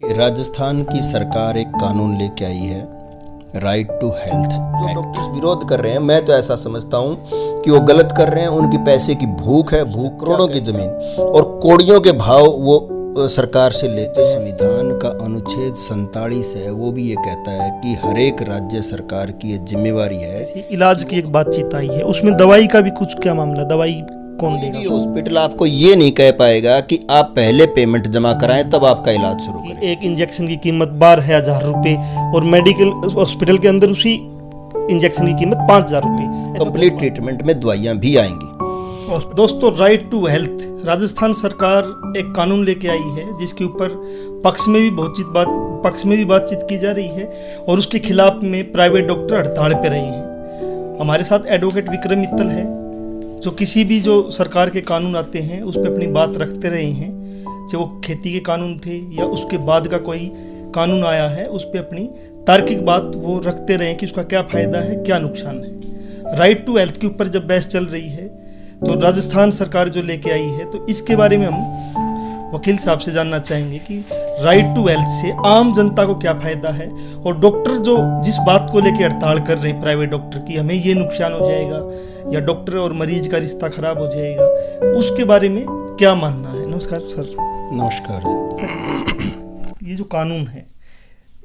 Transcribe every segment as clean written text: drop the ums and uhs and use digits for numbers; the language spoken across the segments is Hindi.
राजस्थान की सरकार एक कानून लेके आई है, राइट टू हेल्थ। जो डॉक्टर्स विरोध कर रहे हैं, मैं तो ऐसा समझता हूँ कि वो गलत कर रहे हैं। उनकी पैसे की भूख है, भूख करोड़ों की जमीन और कौड़ियों के भाव वो सरकार से लेते हैं। संविधान का अनुच्छेद 47 है, वो भी ये कहता है कि हर एक राज्य सरकार की ये जिम्मेवारी है। इलाज की एक बातचीत आई है, उसमें दवाई का भी कुछ क्या मामला, दवाई कौन देगा? हॉस्पिटल आपको ये नहीं कह पाएगा कि आप पहले पेमेंट जमा कराएं तब आपका इलाज शुरू करें। एक इंजेक्शन की कीमत 12,000 रुपए और मेडिकल हॉस्पिटल के अंदर उसी इंजेक्शन की कीमत 5,000 रुपए। कंप्लीट ट्रीटमेंट में दवाइयां भी आएंगी। दोस्तों, राइट टू हेल्थ, राजस्थान सरकार एक कानून लेके आई है जिसके ऊपर पक्ष में भी बातचीत की जा रही है और उसके खिलाफ में प्राइवेट डॉक्टर हड़ताल पे रहे हैं। हमारे साथ एडवोकेट विक्रम मित्तल है, जो किसी भी जो सरकार के कानून आते हैं उस पर अपनी बात रखते रहे हैं, चाहे वो खेती के कानून थे या उसके बाद का कोई कानून आया है, उस पर अपनी तार्किक बात वो रखते रहे कि उसका क्या फ़ायदा है, क्या नुकसान है। राइट टू हेल्थ के ऊपर जब बहस चल रही है तो राजस्थान सरकार जो लेके आई है, तो इसके बारे में हम वकील साहब से जानना चाहेंगे कि राइट टू हेल्थ से आम जनता को क्या फ़ायदा है और डॉक्टर जो जिस बात को लेके हड़ताल कर रहे हैं प्राइवेट डॉक्टर की, हमें ये नुकसान हो जाएगा या डॉक्टर और मरीज का रिश्ता खराब हो जाएगा, उसके बारे में क्या मानना है? नमस्कार सर। नमस्कार। ये जो कानून है,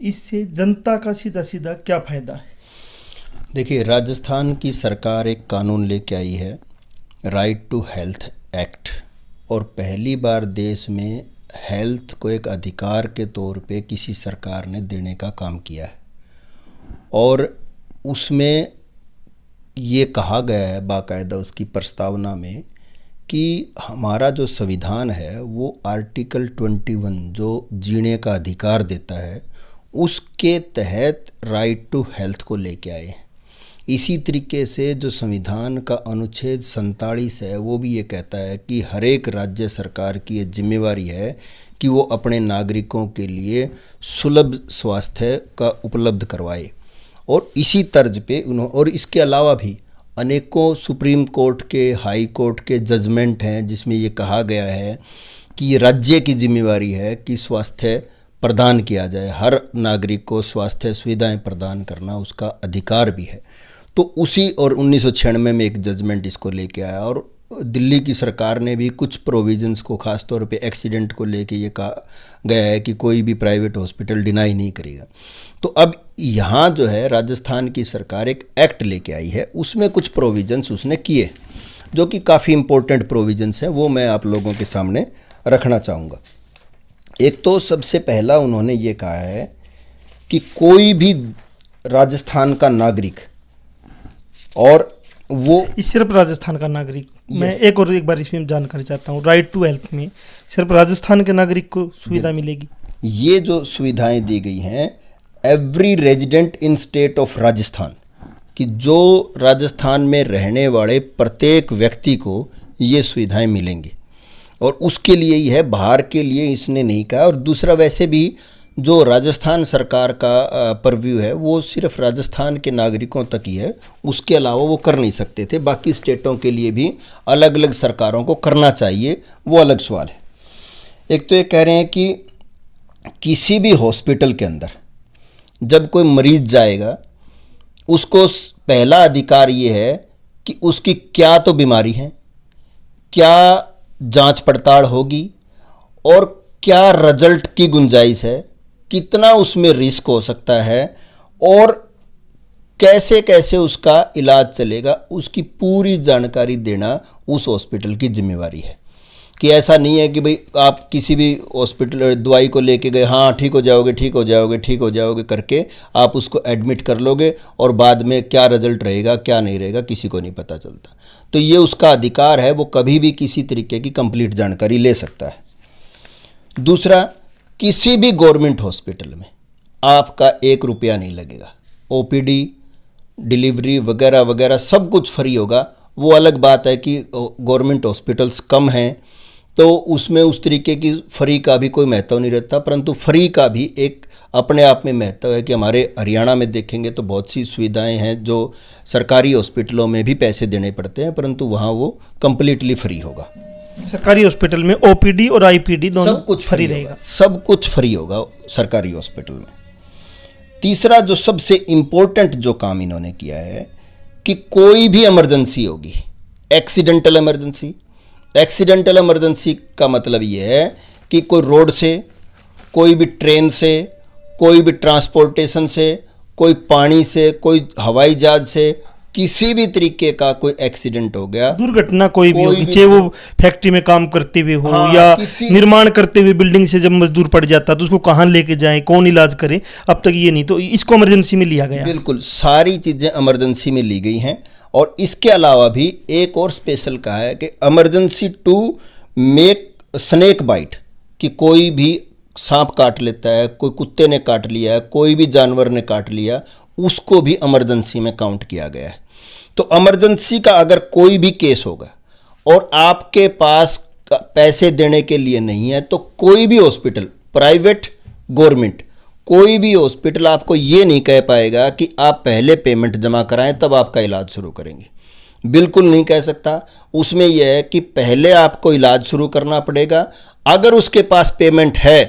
इससे जनता का सीधा सीधा क्या फ़ायदा है? देखिए, राजस्थान की सरकार एक कानून लेके आई है, राइट टू हेल्थ एक्ट, और पहली बार देश में हेल्थ को एक अधिकार के तौर पे किसी सरकार ने देने का काम किया है। और उसमें ये कहा गया है बाकायदा उसकी प्रस्तावना में कि हमारा जो संविधान है वो आर्टिकल 21 जो जीने का अधिकार देता है, उसके तहत राइट टू हेल्थ को लेके आए हैं। इसी तरीके से जो संविधान का अनुच्छेद 47 है, वो भी ये कहता है कि हर एक राज्य सरकार की ये जिम्मेवारी है कि वो अपने नागरिकों के लिए सुलभ स्वास्थ्य का उपलब्ध करवाए। और इसी तर्ज पे और इसके अलावा भी अनेकों सुप्रीम कोर्ट के, हाई कोर्ट के जजमेंट हैं जिसमें ये कहा गया है कि ये राज्य की जिम्मेवारी है कि स्वास्थ्य प्रदान किया जाए, हर नागरिक को स्वास्थ्य सुविधाएं प्रदान करना उसका अधिकार भी है। तो उसी और 1996 में एक जजमेंट इसको लेके आया और दिल्ली की सरकार ने भी कुछ प्रोविजंस को, खास तौर पे एक्सीडेंट को लेके ये कहा गया है कि कोई भी प्राइवेट हॉस्पिटल डिनाई नहीं करेगा। तो अब यहाँ जो है राजस्थान की सरकार एक एक्ट लेके आई है, उसमें कुछ प्रोविजंस उसने किए जो कि काफ़ी इम्पोर्टेंट प्रोविजंस हैं, वो मैं आप लोगों के सामने रखना चाहूँगा। एक तो सबसे पहला उन्होंने ये कहा है कि कोई भी राजस्थान का नागरिक, और वो सिर्फ राजस्थान का नागरिक, मैं एक बार इसमें जानकारी चाहता हूँ, राइट टू हेल्थ में सिर्फ राजस्थान के नागरिक को सुविधा मिलेगी? ये जो सुविधाएं दी गई हैं, every resident in state of Rajasthan, कि जो राजस्थान में रहने वाले प्रत्येक व्यक्ति को ये सुविधाएं मिलेंगी। और उसके लिए ही है, बाहर के लिए इसने नहीं कहा। और दूसरा, वैसे भी जो राजस्थान सरकार का परव्यू है वो सिर्फ राजस्थान के नागरिकों तक ही है, उसके अलावा वो कर नहीं सकते थे। बाकी स्टेटों के लिए भी अलग अलग सरकारों को करना चाहिए, वो अलग सवाल है। एक तो ये कह रहे हैं कि किसी भी हॉस्पिटल के अंदर जब कोई मरीज जाएगा, उसको पहला अधिकार ये है कि उसकी क्या तो बीमारी है, क्या जांच पड़ताल होगी और क्या रिजल्ट की गुंजाइश है, कितना उसमें रिस्क हो सकता है और कैसे कैसे उसका इलाज चलेगा, उसकी पूरी जानकारी देना उस हॉस्पिटल की जिम्मेवारी है। कि ऐसा नहीं है कि भाई आप किसी भी हॉस्पिटल दवाई को लेके गए, हाँ ठीक हो जाओगे करके आप उसको एडमिट कर लोगे और बाद में क्या रिजल्ट रहेगा क्या नहीं रहेगा किसी को नहीं पता चलता। तो ये उसका अधिकार है, वो कभी भी किसी तरीके की कंप्लीट जानकारी ले सकता है। दूसरा, किसी भी गवर्नमेंट हॉस्पिटल में आपका 1 रुपया नहीं लगेगा, ओपीडी, डिलीवरी वगैरह वगैरह सब कुछ फ्री होगा। वो अलग बात है कि गवर्नमेंट हॉस्पिटल्स कम हैं तो उसमें उस तरीके की फ्री का भी कोई महत्व नहीं रहता, परंतु फ्री का भी एक अपने आप में महत्व है कि हमारे हरियाणा में देखेंगे तो बहुत सी सुविधाएं हैं जो सरकारी हॉस्पिटलों में भी पैसे देने पड़ते हैं, परंतु वहाँ वो कम्प्लीटली फ्री होगा। सरकारी हॉस्पिटल में ओपीडी और आईपीडी दोनों सब कुछ फ्री रहेगा। सब कुछ फ्री होगा सरकारी हॉस्पिटल में। तीसरा जो सबसे इम्पोर्टेंट जो काम इन्होंने किया है कि कोई भी इमरजेंसी होगी, एक्सीडेंटल इमरजेंसी का मतलब ये है कि कोई रोड से, कोई भी ट्रेन से, कोई भी ट्रांसपोर्टेशन से, कोई पानी से, कोई हवाई जहाज से, किसी भी तरीके का कोई एक्सीडेंट हो गया, दुर्घटना कोई भी होगी, चाहे वो फैक्ट्री में काम करते हुए हो या निर्माण करते हुए बिल्डिंग से जब मजदूर पड़ जाता तो उसको कहाँ लेके जाएं, कौन इलाज करे, अब तक ये नहीं, तो इसको इमरजेंसी में लिया गया। बिल्कुल सारी चीज़ें इमरजेंसी में ली गई हैं। और इसके अलावा भी एक और स्पेशल कहा है कि emergency to make snake bite, कि कोई भी सांप काट लेता है, कोई कुत्ते ने काट लिया है, कोई भी जानवर ने काट लिया, उसको भी इमरजेंसी में काउंट किया गया है। तो इमरजेंसी का अगर कोई भी केस होगा और आपके पास पैसे देने के लिए नहीं है, तो कोई भी हॉस्पिटल, प्राइवेट गवर्नमेंट, कोई भी हॉस्पिटल आपको ये नहीं कह पाएगा कि आप पहले पेमेंट जमा कराएं तब आपका इलाज शुरू करेंगे। बिल्कुल नहीं कह सकता। उसमें यह है कि पहले आपको इलाज शुरू करना पड़ेगा, अगर उसके पास पेमेंट है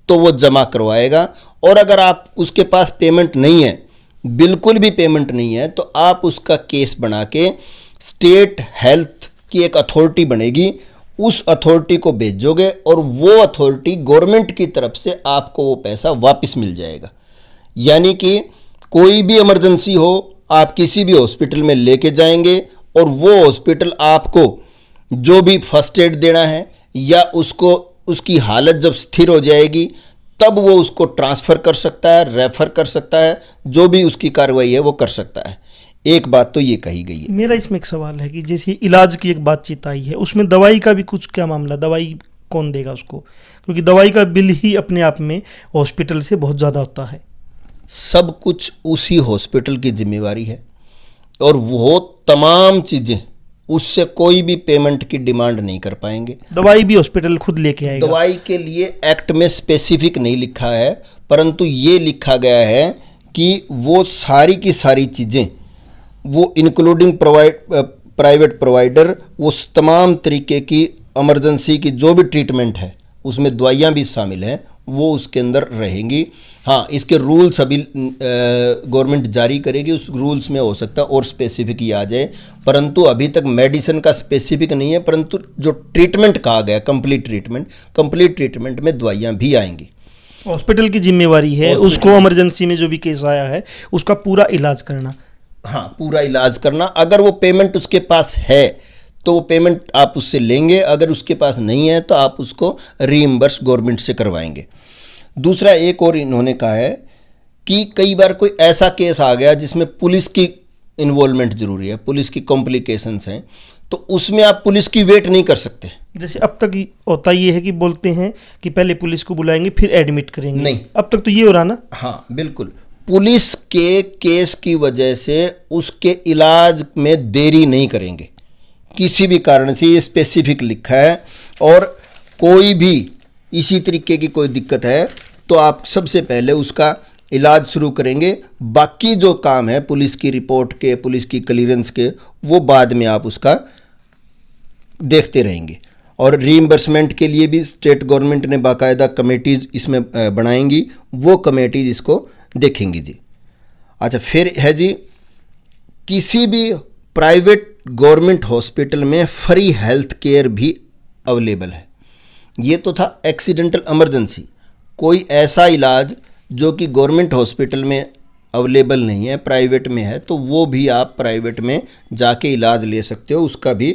तो वो जमा करवाएगा, और अगर आप उसके पास पेमेंट नहीं है, बिल्कुल भी पेमेंट नहीं है, तो आप उसका केस बना के स्टेट हेल्थ की एक अथॉरिटी बनेगी, उस अथॉरिटी को भेजोगे और वो अथॉरिटी गवर्नमेंट की तरफ से आपको वो पैसा वापस मिल जाएगा। यानी कि कोई भी इमरजेंसी हो, आप किसी भी हॉस्पिटल में लेके जाएंगे और वो हॉस्पिटल आपको जो भी फर्स्ट एड देना है या उसको उसकी हालत जब स्थिर हो जाएगी तब वो उसको ट्रांसफ़र कर सकता है, रेफ़र कर सकता है, जो भी उसकी कार्रवाई है वो कर सकता है। एक बात तो ये कही गई है। मेरा इसमें एक सवाल है कि जैसे इलाज की एक बातचीत आई है, उसमें दवाई का भी कुछ क्या मामला, दवाई कौन देगा उसको, क्योंकि दवाई का बिल ही अपने आप में हॉस्पिटल से बहुत ज़्यादा होता है। सब कुछ उसी हॉस्पिटल की जिम्मेवारी है और वो तमाम चीज़ें, उससे कोई भी पेमेंट की डिमांड नहीं कर पाएंगे। दवाई भी हॉस्पिटल खुद लेके आएगा। दवाई के लिए एक्ट में स्पेसिफिक नहीं लिखा है, परंतु ये लिखा गया है कि वो सारी की सारी चीज़ें, वो इंक्लूडिंग प्राइवेट प्रोवाइडर, वो तमाम तरीके की इमरजेंसी की जो भी ट्रीटमेंट है उसमें दवाइयाँ भी शामिल हैं, वो उसके अंदर रहेंगी। हाँ, इसके रूल्स अभी गवर्नमेंट जारी करेगी, उस रूल्स में हो सकता है और स्पेसिफिक ही आ जाए, परंतु अभी तक मेडिसिन का स्पेसिफिक नहीं है, परंतु जो ट्रीटमेंट कहा गया कंप्लीट ट्रीटमेंट में दवाइयाँ भी आएंगी। हॉस्पिटल की जिम्मेवारी है उसको इमरजेंसी में जो भी केस आया है उसका पूरा इलाज करना। हाँ, पूरा इलाज करना। अगर वो पेमेंट उसके पास है तो वो पेमेंट आप उससे लेंगे, अगर उसके पास नहीं है तो आप उसको रीइंबर्स गवर्नमेंट से करवाएंगे। दूसरा एक और इन्होंने कहा है कि कई बार कोई ऐसा केस आ गया जिसमें पुलिस की इन्वॉल्वमेंट ज़रूरी है, पुलिस की कॉम्प्लिकेशंस हैं, तो उसमें आप पुलिस की वेट नहीं कर सकते। जैसे अब तक होता ये है कि बोलते हैं कि पहले पुलिस को बुलाएंगे फिर एडमिट करेंगे, नहीं, अब तक तो ये हो रहा ना। हाँ बिल्कुल, पुलिस के केस की वजह से उसके इलाज में देरी नहीं करेंगे किसी भी कारण से, ये स्पेसिफिक लिखा है। और कोई भी इसी तरीके की कोई दिक्कत है तो आप सबसे पहले उसका इलाज शुरू करेंगे, बाकी जो काम है पुलिस की रिपोर्ट के, पुलिस की क्लियरेंस के, वो बाद में आप उसका देखते रहेंगे। और रीइंबर्समेंट के लिए भी स्टेट गवर्नमेंट ने बाकायदा कमेटीज इसमें बनाएंगी, वो कमेटीज इसको देखेंगी जी। अच्छा, फिर है जी, किसी भी प्राइवेट गवर्नमेंट हॉस्पिटल में फ्री हेल्थ केयर भी अवेलेबल है। ये तो था एक्सीडेंटल इमरजेंसी। कोई ऐसा इलाज जो कि गवर्नमेंट हॉस्पिटल में अवेलेबल नहीं है, प्राइवेट में है, तो वो भी आप प्राइवेट में जाके इलाज ले सकते हो। उसका भी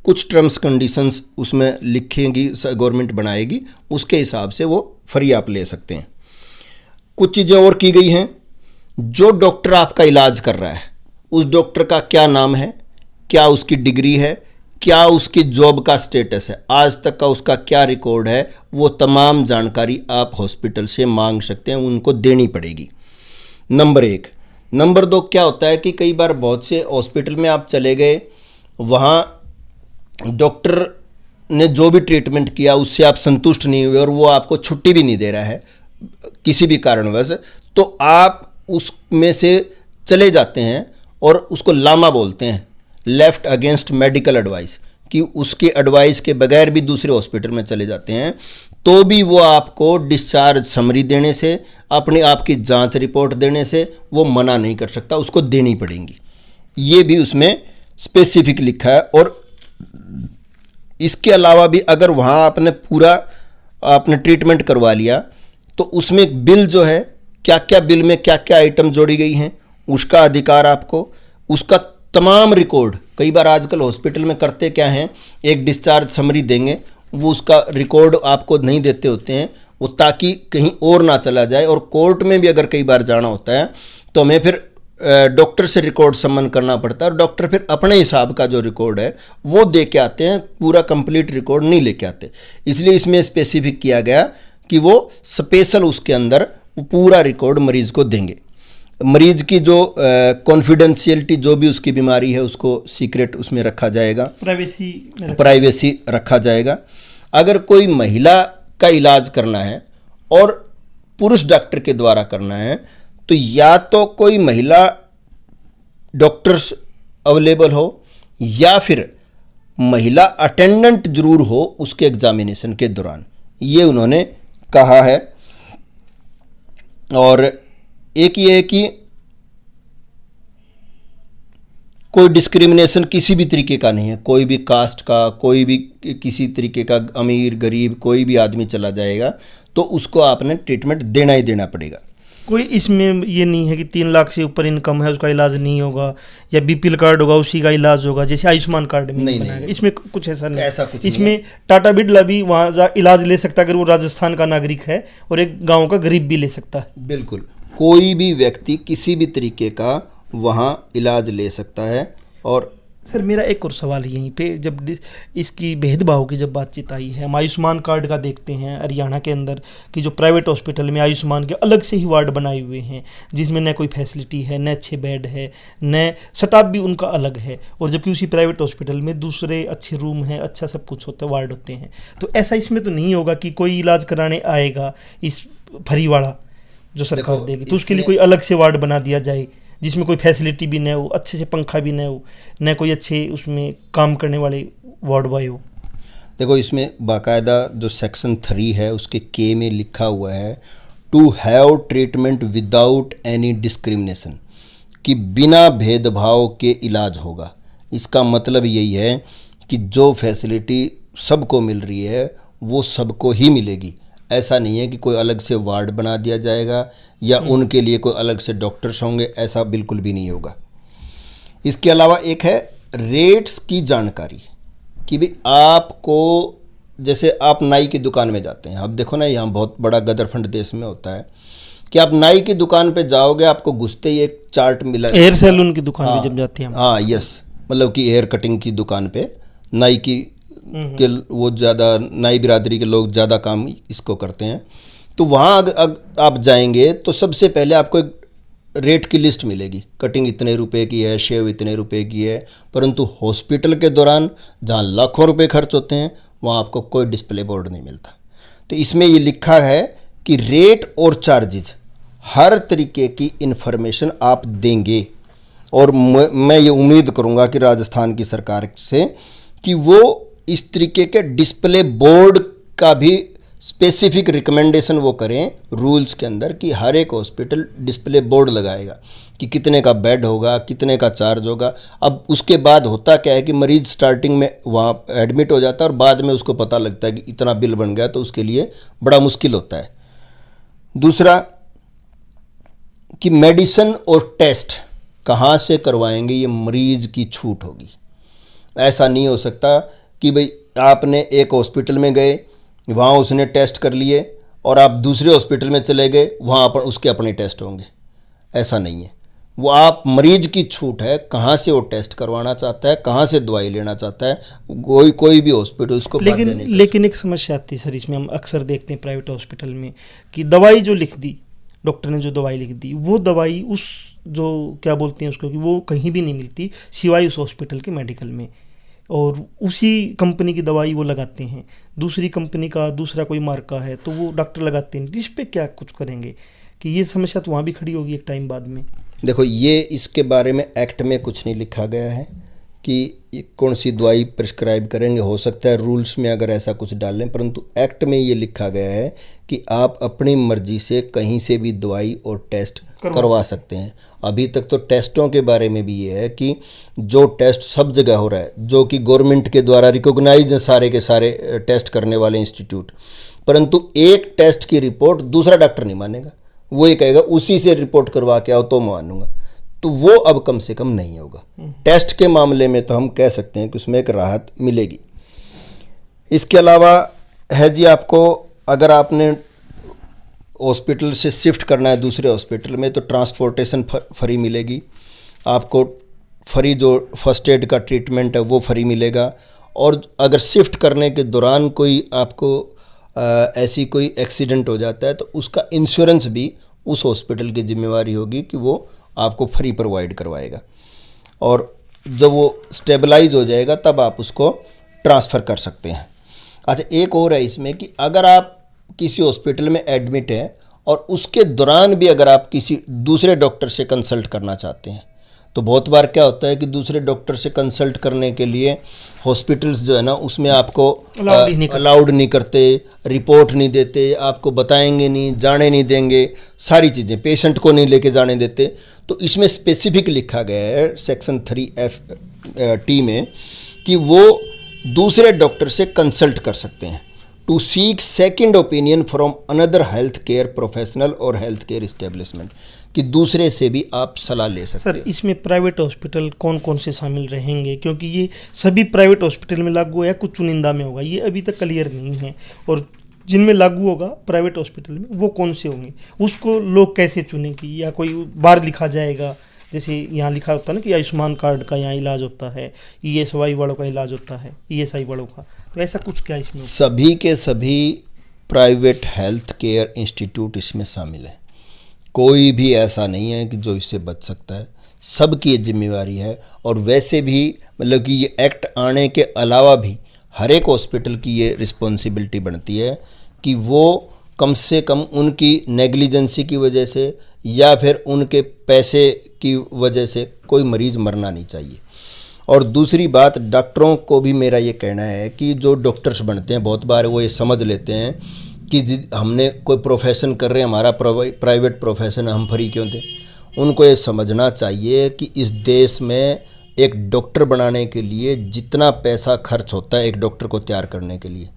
कुछ टर्म्स कंडीशंस उसमें लिखेंगी, गवर्नमेंट बनाएगी, उसके हिसाब से वो फ्री आप ले सकते हैं। कुछ चीज़ें और की गई हैं। जो डॉक्टर आपका इलाज कर रहा है उस डॉक्टर का क्या नाम है, क्या उसकी डिग्री है, क्या उसकी जॉब का स्टेटस है, आज तक का उसका क्या रिकॉर्ड है, वो तमाम जानकारी आप हॉस्पिटल से मांग सकते हैं, उनको देनी पड़ेगी। नंबर 1। नंबर 2 क्या होता है कि कई बार बहुत से हॉस्पिटल में आप चले गए, वहाँ डॉक्टर ने जो भी ट्रीटमेंट किया उससे आप संतुष्ट नहीं हुए और वो आपको छुट्टी भी नहीं दे रहा है किसी भी कारणवश, तो आप उसमें से चले जाते हैं और उसको लामा बोलते हैं, लेफ्ट अगेंस्ट मेडिकल एडवाइस, कि उसके एडवाइस के बगैर भी दूसरे हॉस्पिटल में चले जाते हैं, तो भी वो आपको डिस्चार्ज समरी देने से, अपने आप की जांच रिपोर्ट देने से वो मना नहीं कर सकता, उसको देनी पड़ेंगी। ये भी उसमें स्पेसिफिक लिखा है। और इसके अलावा भी अगर वहाँ आपने ट्रीटमेंट करवा लिया तो उसमें बिल जो है, क्या क्या बिल में क्या क्या आइटम जोड़ी गई हैं, उसका अधिकार आपको, उसका तमाम रिकॉर्ड। कई बार आजकल हॉस्पिटल में करते क्या हैं, एक डिस्चार्ज समरी देंगे, वो उसका रिकॉर्ड आपको नहीं देते होते हैं, वो ताकि कहीं और ना चला जाए। और कोर्ट में भी अगर कई बार जाना होता है तो हमें फिर डॉक्टर से रिकॉर्ड सम्मन करना पड़ता है, और डॉक्टर फिर अपने हिसाब का जो रिकॉर्ड है वो दे के आते हैं, पूरा कंप्लीट रिकॉर्ड नहीं लेके आते। इसलिए इसमें स्पेसिफिक किया गया कि वो स्पेशल उसके अंदर वो पूरा रिकॉर्ड मरीज को देंगे। मरीज की जो कॉन्फिडेंशियलिटी, जो भी उसकी बीमारी है उसको सीक्रेट उसमें रखा जाएगा, प्राइवेसी रखा जाएगा। अगर कोई महिला का इलाज करना है और पुरुष डॉक्टर के द्वारा करना है तो या तो कोई महिला डॉक्टर्स अवेलेबल हो या फिर महिला अटेंडेंट जरूर हो उसके एग्जामिनेशन के दौरान, ये उन्होंने कहा है। और एक ये है कि कोई डिस्क्रिमिनेशन किसी भी तरीके का नहीं है, कोई भी कास्ट का, कोई भी किसी तरीके का, अमीर गरीब कोई भी आदमी चला जाएगा तो उसको आपने ट्रीटमेंट देना ही देना पड़ेगा। कोई इसमें ये नहीं है कि 3 लाख से ऊपर इनकम है उसका इलाज नहीं होगा, या बीपीएल कार्ड होगा उसी का इलाज होगा, जैसे आयुष्मान कार्ड में नहीं, बनाएगा। इसमें कुछ ऐसा नहीं, ऐसा कुछ इसमें नहीं। टाटा बिरला भी वहाँ इलाज ले सकता है अगर वो राजस्थान का नागरिक है, और एक गाँव का गरीब भी ले सकता है। बिल्कुल, कोई भी व्यक्ति किसी भी तरीके का वहाँ इलाज ले सकता है। और सर मेरा एक और सवाल है यहीं पे, जब इसकी भेदभाव की जब बातचीत आई है, हम आयुष्मान कार्ड का देखते हैं हरियाणा के अंदर कि जो प्राइवेट हॉस्पिटल में आयुष्मान के अलग से ही वार्ड बनाए हुए हैं जिसमें न कोई फैसिलिटी है, न अच्छे बेड है, न स्टाफ भी उनका अलग है, और जबकि उसी प्राइवेट हॉस्पिटल में दूसरे अच्छे रूम हैं, अच्छा सब कुछ होता है, वार्ड होते हैं। तो ऐसा इसमें तो नहीं होगा कि कोई इलाज कराने आएगा इस फरीवाड़ा जो सरकार देगी तो उसके लिए कोई अलग से वार्ड बना दिया जाए जिसमें कोई फैसिलिटी भी न हो, अच्छे से पंखा भी न हो, न कोई अच्छे उसमें काम करने वाले वार्ड बॉय हो। देखो, इसमें बाकायदा जो सेक्शन 3 है उसके के में लिखा हुआ है to have treatment without any discrimination, कि बिना भेदभाव के इलाज होगा। इसका मतलब यही है कि जो फैसिलिटी सबको मिल रही है वो सबको ही मिलेगी। ऐसा नहीं है कि कोई अलग से वार्ड बना दिया जाएगा या उनके लिए कोई अलग से डॉक्टर्स होंगे, ऐसा बिल्कुल भी नहीं होगा। इसके अलावा एक है रेट्स की जानकारी, कि भाई आपको, जैसे आप नाई की दुकान में जाते हैं, आप देखो ना यहाँ बहुत बड़ा गदरफंड देश में होता है कि आप नाई की दुकान पे जाओगे, आपको घुसते ही एक चार्ट मिला, हेयर सैलून की दुकान पे जब जाते हैं, हाँ यस, मतलब कि हेयर कटिंग की दुकान पे नाई की के वो ज़्यादा नाई बिरादरी के लोग ज़्यादा काम इसको करते हैं। तो वहाँ आप जाएंगे तो सबसे पहले आपको एक रेट की लिस्ट मिलेगी, कटिंग इतने रुपए की है, शेव इतने रुपए की है। परंतु हॉस्पिटल के दौरान जहाँ लाखों रुपए खर्च होते हैं वहाँ आपको कोई डिस्प्ले बोर्ड नहीं मिलता। तो इसमें ये लिखा है कि रेट और चार्जेज हर तरीके की इन्फॉर्मेशन आप देंगे। और मैं ये उम्मीद करूँगा कि राजस्थान की सरकार से कि वो इस तरीके के डिस्प्ले बोर्ड का भी स्पेसिफिक रिकमेंडेशन वो करें रूल्स के अंदर, कि हर एक हॉस्पिटल डिस्प्ले बोर्ड लगाएगा कि कितने का बेड होगा, कितने का चार्ज होगा। अब उसके बाद होता क्या है कि मरीज स्टार्टिंग में वहाँ एडमिट हो जाता है और बाद में उसको पता लगता है कि इतना बिल बन गया, तो उसके लिए बड़ा मुश्किल होता है। दूसरा कि मेडिसिन और टेस्ट कहाँ से करवाएंगे, ये मरीज की छूट होगी। ऐसा नहीं हो सकता कि भाई आपने एक हॉस्पिटल में गए, वहाँ उसने टेस्ट कर लिए, और आप दूसरे हॉस्पिटल में चले गए, वहाँ पर उसके अपने टेस्ट होंगे। ऐसा नहीं है, वो आप मरीज की छूट है, कहाँ से वो टेस्ट करवाना चाहता है, कहाँ से दवाई लेना चाहता है, कोई भी हॉस्पिटल उसको लेकिन एक समस्या आती है सर, इसमें हम अक्सर देखते हैं प्राइवेट हॉस्पिटल में कि दवाई जो लिख दी डॉक्टर ने, जो दवाई लिख दी, वो दवाई उस जो क्या बोलते हैं उसको, कि वो कहीं भी नहीं मिलती सिवाय उस हॉस्पिटल के मेडिकल में, और उसी कंपनी की दवाई वो लगाते हैं। दूसरी कंपनी का दूसरा कोई मार्का है तो वो डॉक्टर लगाते हैं। इस पर क्या कुछ करेंगे कि ये समस्या तो वहाँ भी खड़ी होगी एक टाइम बाद में? देखो, ये इसके बारे में एक्ट में कुछ नहीं लिखा गया है कि कौन सी दवाई प्रिस्क्राइब करेंगे, हो सकता है रूल्स में अगर ऐसा कुछ डालें, परंतु एक्ट में ये लिखा गया है कि आप अपनी मर्जी से कहीं से भी दवाई और टेस्ट करवा सकते हैं। अभी तक तो टेस्टों के बारे में भी ये है कि जो टेस्ट सब जगह हो रहा है, जो कि गवर्नमेंट के द्वारा रिकॉग्नाइज है सारे के सारे टेस्ट करने वाले इंस्टीट्यूट, परंतु एक टेस्ट की रिपोर्ट दूसरा डॉक्टर नहीं मानेगा, वो ये कहेगा उसी से रिपोर्ट करवा के आओ तो मानूंगा, तो वो अब कम से कम नहीं होगा। टेस्ट के मामले में तो हम कह सकते हैं कि उसमें एक राहत मिलेगी। इसके अलावा है जी, आपको अगर आपने हॉस्पिटल से शिफ्ट करना है दूसरे हॉस्पिटल में तो ट्रांसपोर्टेशन फ्री मिलेगी, आपको फ्री जो फर्स्ट एड का ट्रीटमेंट है वो फ्री मिलेगा, और अगर शिफ्ट करने के दौरान कोई आपको ऐसी कोई एक्सीडेंट हो जाता है तो उसका इंश्योरेंस भी उस हॉस्पिटल की जिम्मेवारी होगी कि वो आपको फ्री प्रोवाइड करवाएगा, और जब वो स्टेबलाइज हो जाएगा तब आप उसको ट्रांसफ़र कर सकते हैं। अच्छा, एक और है इसमें कि अगर आप किसी हॉस्पिटल में एडमिट हैं और उसके दौरान भी अगर आप किसी दूसरे डॉक्टर से कंसल्ट करना चाहते हैं, तो बहुत बार क्या होता है कि दूसरे डॉक्टर से कंसल्ट करने के लिए हॉस्पिटल्स जो है ना उसमें आपको अलाउड नहीं करते, रिपोर्ट नहीं देते, आपको बताएंगे नहीं, जाने नहीं देंगे, सारी चीज़ें पेशेंट को नहीं लेके जाने देते। तो इसमें स्पेसिफिक लिखा गया है सेक्शन 3F में कि वो दूसरे डॉक्टर से कंसल्ट कर सकते हैं to seek second opinion from another health care professional और हेल्थ केयर इस्टेब्लिशमेंट, कि दूसरे से भी आप सलाह ले सकते हैं। सर, इसमें प्राइवेट हॉस्पिटल कौन कौन से शामिल रहेंगे, क्योंकि ये सभी प्राइवेट हॉस्पिटल में लागू है या कुछ चुनिंदा में होगा, ये अभी तक क्लियर नहीं है, और जिनमें लागू होगा प्राइवेट हॉस्पिटल में वो कौन से होंगे, उसको लोग कैसे चुनेंगे, या कोई बार लिखा जाएगा जैसे यहाँ लिखा होता है ना कि आयुष्मान कार्ड का यहाँ इलाज होता है, ESY वालों का इलाज होता है, ESI वालों का, तो ऐसा कुछ क्या इसमें? सभी के सभी प्राइवेट हेल्थ केयर इंस्टीट्यूट इसमें शामिल है, कोई भी ऐसा नहीं है कि जो इससे बच सकता है, सबकी ये जिम्मेवारी है। और वैसे भी मतलब कि ये एक्ट आने के अलावा भी हर एक हॉस्पिटल की ये रिस्पॉन्सिबिलिटी बनती है कि वो कम से कम उनकी नेग्लिजेंसी की वजह से या फिर उनके पैसे की वजह से कोई मरीज़ मरना नहीं चाहिए। और दूसरी बात, डॉक्टरों को भी मेरा ये कहना है कि जो डॉक्टर्स बनते हैं बहुत बार वो ये समझ लेते हैं कि हमने कोई प्रोफेशन कर रहे हैं, हमारा प्राइवेट प्रोफेशन है, हम फ्री क्यों दें। उनको ये समझना चाहिए कि इस देश में एक डॉक्टर बनाने के लिए जितना पैसा खर्च होता है एक डॉक्टर को तैयार करने के लिए,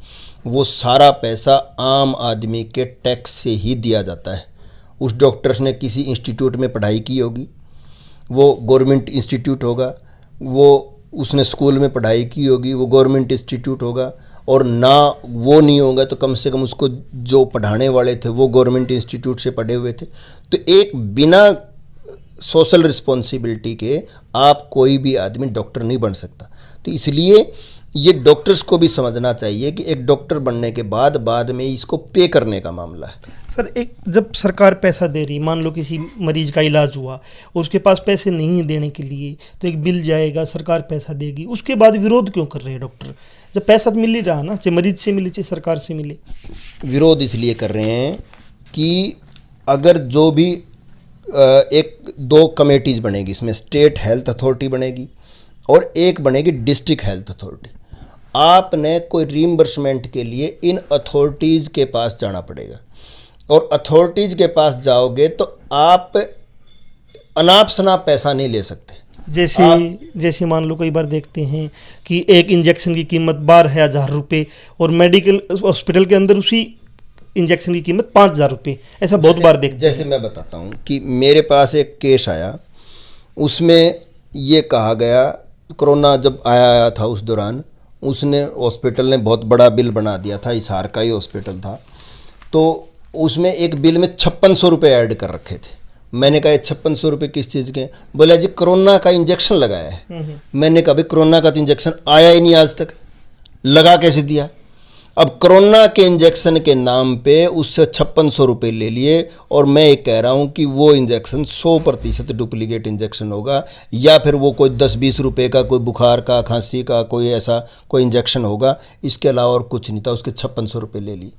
वो सारा पैसा आम आदमी के टैक्स से ही दिया जाता है। उस डॉक्टर ने किसी इंस्टीट्यूट में पढ़ाई की होगी, वो गवर्नमेंट इंस्टीट्यूट होगा, वो उसने स्कूल में पढ़ाई की होगी, वो गवर्नमेंट इंस्टीट्यूट होगा, और ना वो नहीं होगा तो कम से कम उसको जो पढ़ाने वाले थे वो गवर्नमेंट इंस्टीट्यूट से पढ़े हुए थे। तो एक बिना सोशल रिस्पॉन्सिबिलिटी के आप कोई भी आदमी डॉक्टर नहीं बन सकता। तो इसलिए ये डॉक्टर्स को भी समझना चाहिए कि एक डॉक्टर बनने के बाद में इसको पे करने का मामला है। सर, एक जब सरकार पैसा दे रही, मान लो किसी मरीज का इलाज हुआ और उसके पास पैसे नहीं है देने के लिए, तो एक बिल जाएगा, सरकार पैसा देगी, उसके बाद विरोध क्यों कर रहे हैं डॉक्टर? जब पैसा तो मिल ही रहा ना, चाहे मरीज से मिले चाहे सरकार से मिले। विरोध इसलिए कर रहे हैं कि अगर जो भी एक दो कमेटीज बनेगी, इसमें स्टेट हेल्थ अथॉरिटी बनेगी और एक बनेगी डिस्ट्रिक्ट हेल्थ अथॉरिटी, आपने कोई रीइंबर्समेंट के लिए इन अथॉरिटीज़ के पास जाना पड़ेगा, और अथॉरिटीज़ के पास जाओगे तो आप अनाप शनाप पैसा नहीं ले सकते। जैसे मान लो कई बार देखते हैं कि एक इंजेक्शन की कीमत 12,000 रुपये और मेडिकल हॉस्पिटल के अंदर उसी इंजेक्शन की कीमत 5,000 रुपये, ऐसा बहुत बार देखते हैं। जैसे मैं बताता हूँ कि मेरे पास एक केस आया, उसमें ये कहा गया, कोरोना जब आया था उस दौरान उसने हॉस्पिटल ने बहुत बड़ा बिल बना दिया था, हिसार का ही हॉस्पिटल था, तो उसमें एक बिल में 5600 रुपये ऐड कर रखे थे। मैंने कहा 5600 रुपये किस चीज़ के? बोला जी कोरोना का इंजेक्शन लगाया है। मैंने कहा भाई कोरोना का तो इंजेक्शन आया ही नहीं आज तक, लगा कैसे दिया? अब कोरोना के इंजेक्शन के नाम पे उससे 5600 रुपये ले लिए, और मैं ये कह रहा हूँ कि वो इंजेक्शन 100% डुप्लीकेट इंजेक्शन होगा, या फिर वो कोई 10-20 रुपये का कोई बुखार का, खांसी का कोई ऐसा कोई इंजेक्शन होगा, इसके अलावा और कुछ नहीं था। उसके 5600 रुपये ले लिए।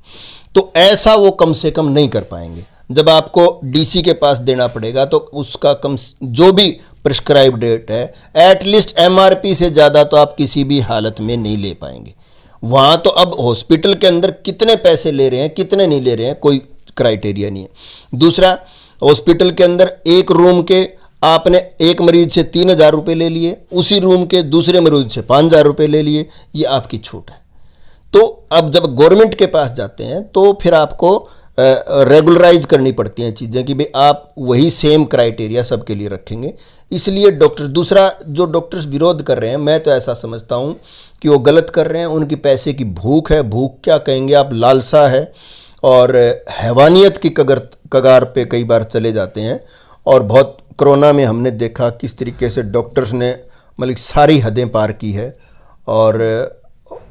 तो ऐसा वो कम से कम नहीं कर पाएंगे। जब आपको डीसी के पास देना पड़ेगा तो उसका कम जो भी प्रिस्क्राइब डेट है, एटलीस्ट MRP से ज़्यादा तो आप किसी भी हालत में नहीं ले पाएंगे। वहाँ तो अब हॉस्पिटल के अंदर कितने पैसे ले रहे हैं, कितने नहीं ले रहे हैं, कोई क्राइटेरिया नहीं है। दूसरा, हॉस्पिटल के अंदर एक रूम के आपने एक मरीज से 3,000 रुपये ले लिए, उसी रूम के दूसरे मरीज से 5,000 रुपये ले लिए, ये आपकी छूट है। तो अब जब गवर्नमेंट के पास जाते हैं तो फिर आपको रेगुलराइज करनी पड़ती हैं चीज़ें कि भाई आप वही सेम क्राइटेरिया सबके लिए रखेंगे। इसलिए डॉक्टर, दूसरा जो डॉक्टर्स विरोध कर रहे हैं, मैं तो ऐसा समझता हूँ कि वो गलत कर रहे हैं। उनकी पैसे की भूख है, भूख क्या कहेंगे आप, लालसा है, और हैवानियत की कगार पे कई बार चले जाते हैं। और बहुत कोरोना में हमने देखा किस तरीके से डॉक्टर्स ने मतलब सारी हदें पार की है और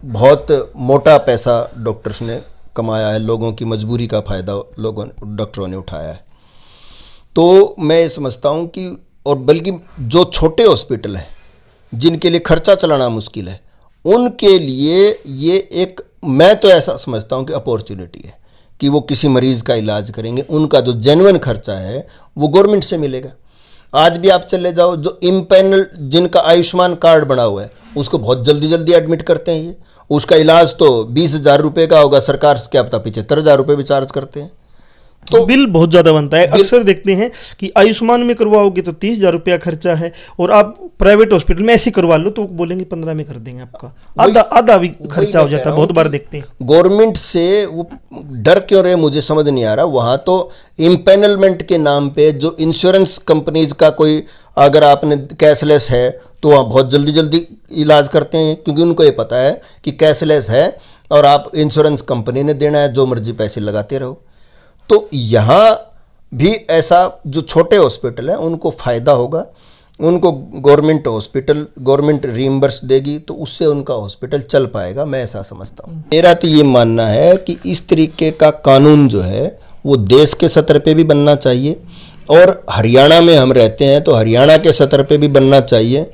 बहुत मोटा पैसा डॉक्टर्स ने कमाया है, लोगों की मजबूरी का फ़ायदा डॉक्टरों ने उठाया है। तो मैं समझता हूँ कि, और बल्कि जो छोटे हॉस्पिटल हैं जिनके लिए खर्चा चलाना मुश्किल है, उनके लिए ये एक, मैं तो ऐसा समझता हूँ कि अपॉर्चुनिटी है कि वो किसी मरीज़ का इलाज करेंगे। उनका जो जेन्युइन खर्चा है वो गवर्नमेंट से मिलेगा। आज भी आप चले जाओ, जो इम्पैनल जिनका आयुष्मान कार्ड बना हुआ है उसको बहुत जल्दी जल्दी एडमिट करते हैं। ये उसका इलाज तो 20,000 रुपये का होगा, सरकार से क्या पता 75,000 रुपये भी चार्ज करते हैं। तो बिल बहुत ज़्यादा बनता है। अक्सर देखते हैं कि आयुष्मान में करवाओगे तो 30,000 रुपया खर्चा है, और आप प्राइवेट हॉस्पिटल में ऐसे करवा लो तो बोलेंगे 15 में कर देंगे, आपका आधा भी खर्चा हो जाता है। बहुत बार देखते हैं। गवर्नमेंट से वो डर क्यों रहे मुझे समझ नहीं आ रहा। वहाँ तो इम्पैनलमेंट के नाम पे जो इंश्योरेंस कंपनीज का कोई, अगर आपने कैशलेस है तो वहाँ बहुत जल्दी जल्दी इलाज करते हैं, क्योंकि उनको ये पता है कि कैशलेस है और आप इंश्योरेंस कंपनी ने देना है, जो मर्जी पैसे लगाते रहो। तो यहाँ भी ऐसा, जो छोटे हॉस्पिटल हैं उनको फ़ायदा होगा, उनको गवर्नमेंट रीइंबर्स देगी तो उससे उनका हॉस्पिटल चल पाएगा, मैं ऐसा समझता हूँ। मेरा तो ये मानना है कि इस तरीके का कानून जो है वो देश के स्तर पे भी बनना चाहिए, और हरियाणा में हम रहते हैं तो हरियाणा के स्तर पे भी बनना चाहिए।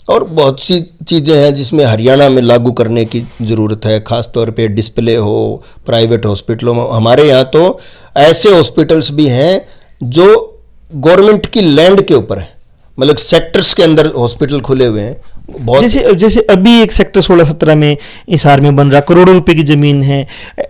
और बहुत सी चीज़ें हैं जिसमें हरियाणा में लागू करने की ज़रूरत है, ख़ास तौर पे डिस्प्ले हो प्राइवेट हॉस्पिटलों में। हमारे यहाँ तो ऐसे हॉस्पिटल्स भी हैं जो गवर्नमेंट की लैंड के ऊपर है, मतलब सेक्टर्स के अंदर हॉस्पिटल खुले हुए हैं। बहुत जैसे अभी एक सेक्टर 16-17 में हिसार में बन रहा, करोड़ों रुपए की ज़मीन है।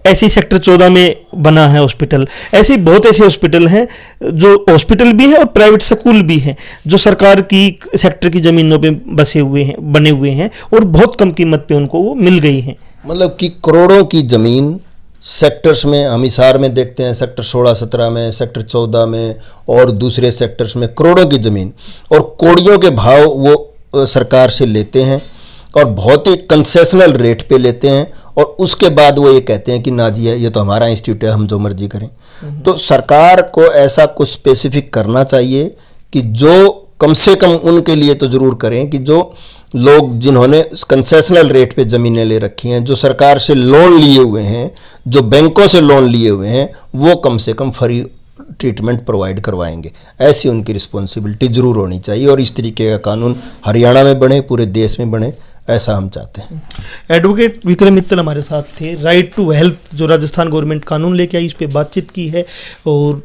ऐसे ही सेक्टर 14 में बना है हॉस्पिटल। ऐसे बहुत ऐसे हॉस्पिटल हैं जो हॉस्पिटल भी है और प्राइवेट स्कूल भी हैं, जो सरकार की सेक्टर की ज़मीनों पे बने हुए हैं और बहुत कम कीमत पे उनको वो मिल गई हैं। मतलब कि करोड़ों की ज़मीन सेक्टर्स में, हम हिसार में देखते हैं सेक्टर 16-17 में, सेक्टर 14 में और दूसरे सेक्टर्स में करोड़ों की ज़मीन, और कौड़ियों के भाव वो सरकार से लेते हैं और बहुत ही कंसेशनल रेट पे लेते हैं, और उसके बाद वो ये कहते हैं कि ना जी ये तो हमारा इंस्टीट्यूट है, हम जो मर्जी करें। तो सरकार को ऐसा कुछ स्पेसिफिक करना चाहिए कि जो कम से कम उनके लिए तो ज़रूर करें कि जो लोग जिन्होंने कंसेशनल रेट पे ज़मीनें ले रखी हैं, जो सरकार से लोन लिए हुए हैं, जो बैंकों से लोन लिए हुए हैं, वो कम से कम फ्री ट्रीटमेंट प्रोवाइड करवाएंगे। ऐसी उनकी रिस्पॉन्सिबिलिटी ज़रूर होनी चाहिए, और इस तरीके का कानून हरियाणा में बने, पूरे देश में बने, ऐसा हम चाहते हैं। एडवोकेट विक्रम मित्तल हमारे साथ थे। राइट टू हेल्थ जो राजस्थान गवर्नमेंट कानून लेके आई, इस पर बातचीत की है, और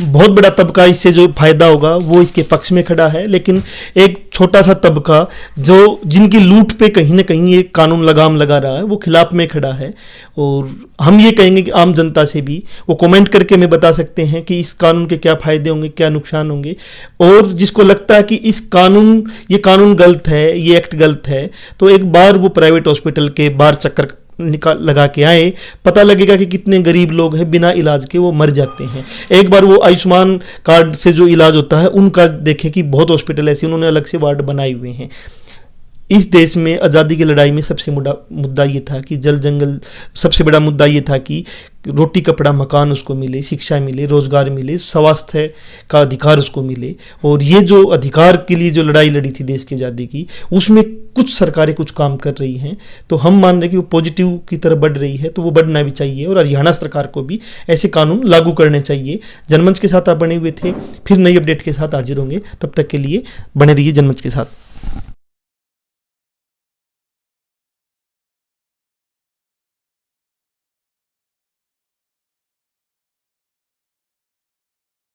बहुत बड़ा तबका इससे जो फायदा होगा वो इसके पक्ष में खड़ा है। लेकिन एक छोटा सा तबका जो जिनकी लूट पे कहीं ना कहीं ये कानून लगाम लगा रहा है, वो खिलाफ में खड़ा है। और हम ये कहेंगे कि आम जनता से भी वो कमेंट करके हमें बता सकते हैं कि इस कानून के क्या फायदे होंगे, क्या नुकसान होंगे। और जिसको लगता है कि ये कानून गलत है, ये एक्ट गलत है, तो एक बार वो प्राइवेट हॉस्पिटल के बाहर चक्कर लगा के आए, पता लगेगा कि कितने गरीब लोग हैं बिना इलाज के वो मर जाते हैं। एक बार वो आयुष्मान कार्ड से जो इलाज होता है उनका देखें कि बहुत हॉस्पिटल ऐसे उन्होंने अलग से वार्ड बनाए हुए हैं। इस देश में आज़ादी की लड़ाई में सबसे बड़ा मुद्दा ये था कि जल जंगल, सबसे बड़ा मुद्दा ये था कि रोटी कपड़ा मकान उसको मिले, शिक्षा मिले, रोजगार मिले, स्वास्थ्य का अधिकार उसको मिले। और ये जो अधिकार के लिए जो लड़ाई लड़ी थी देश की आज़ादी की, उसमें कुछ सरकारें कुछ काम कर रही हैं, तो हम मान रहे हैं कि वो पॉजिटिव की तरफ बढ़ रही है, तो वो बढ़ना भी चाहिए। और हरियाणा सरकार को भी ऐसे कानून लागू करने चाहिए। जनमंच के साथ आप बने हुए थे, फिर नई अपडेट के साथ हाजिर होंगे, तब तक के लिए बने रहिए जनमंच के साथ।